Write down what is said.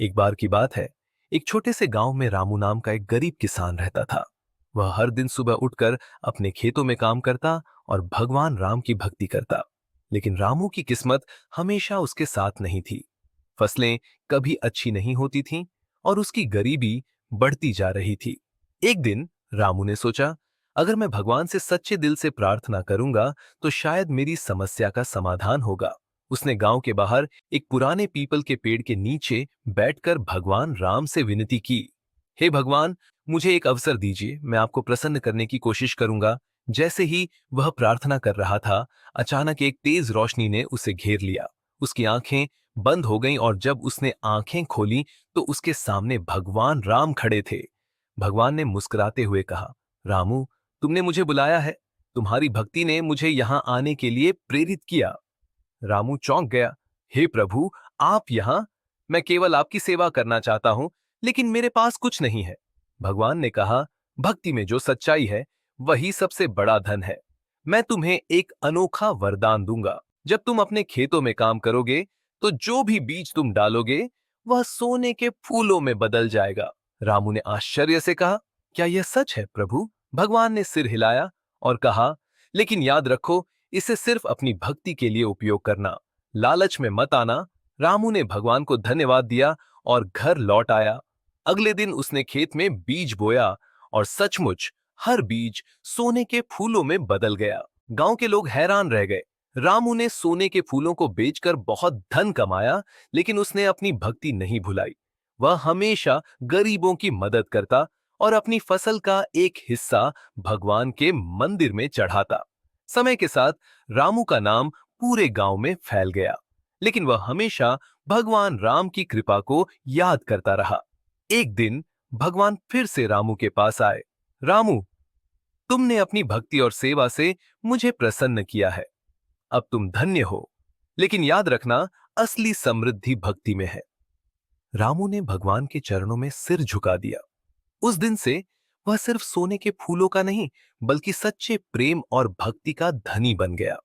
एक बार की बात है। एक छोटे से गांव में रामू नाम का एक गरीब किसान रहता था। वह हर दिन सुबह उठकर अपने खेतों में काम करता और भगवान राम की भक्ति करता। लेकिन रामू की किस्मत हमेशा उसके साथ नहीं थी। फसलें कभी अच्छी नहीं होती थीं और उसकी गरीबी बढ़ती जा रही थी। एक दिन रामू ने सोचा, अगर मैं भगवान से सच्चे दिल से प्रार्थना करूंगा तो शायद मेरी समस्या का समाधान होगा। उसने गांव के बाहर एक पुराने पीपल के पेड़ के नीचे बैठकर भगवान राम से विनती की। हे भगवान, मुझे एक अवसर दीजिए, मैं आपको प्रसन्न करने की कोशिश करूंगा। जैसे ही वह प्रार्थना कर रहा था, अचानक एक तेज रोशनी ने उसे घेर लिया। उसकी आंखें बंद हो गईं और जब उसने आंखें खोली तो उसके सामने भगवान राम खड़े थे। भगवान ने मुस्कुराते हुए कहा, रामू, तुमने मुझे बुलाया है। तुम्हारी भक्ति ने मुझे यहां आने के लिए प्रेरित किया। रामू चौंक गया। हे प्रभु, आप यहां? मैं केवल आपकी सेवा करना चाहता हूं, लेकिन मेरे पास कुछ नहीं है। भगवान ने कहा, भक्ति में जो सच्चाई है वही सबसे बड़ा धन है। मैं तुम्हें एक अनोखा वरदान दूंगा। जब तुम अपने खेतों में काम करोगे तो जो भी बीज तुम डालोगे वह सोने के फूलों में बदल जाएगा। रामू ने आश्चर्य से कहा, क्या यह सच है प्रभु? भगवान ने सिर हिलाया और कहा, लेकिन याद रखो, इसे सिर्फ अपनी भक्ति के लिए उपयोग करना, लालच में मत आना। रामू ने भगवान को धन्यवाद दिया और घर लौट आया। अगले दिन उसने खेत में बीज बोया और सचमुच हर बीज सोने के फूलों में बदल गया। गांव के लोग हैरान रह गए। रामू ने सोने के फूलों को बेचकर बहुत धन कमाया, लेकिन उसने अपनी भक्ति नहीं भुलाई। वह हमेशा गरीबों की मदद करता और अपनी फसल का एक हिस्सा भगवान के मंदिर में चढ़ाता। समय के साथ रामू का नाम पूरे गांव में फैल गया, लेकिन वह हमेशा भगवान राम की कृपा को याद करता रहा। एक दिन भगवान फिर से रामू के पास आए। रामू, तुमने अपनी भक्ति और सेवा से मुझे प्रसन्न किया है। अब तुम धन्य हो। लेकिन याद रखना, असली समृद्धि भक्ति में है। रामू ने भगवान के चरणों में सिर झुका दिया। उस दिन से वह सिर्फ सोने के फूलों का नहीं, बल्कि सच्चे प्रेम और भक्ति का धनी बन गया।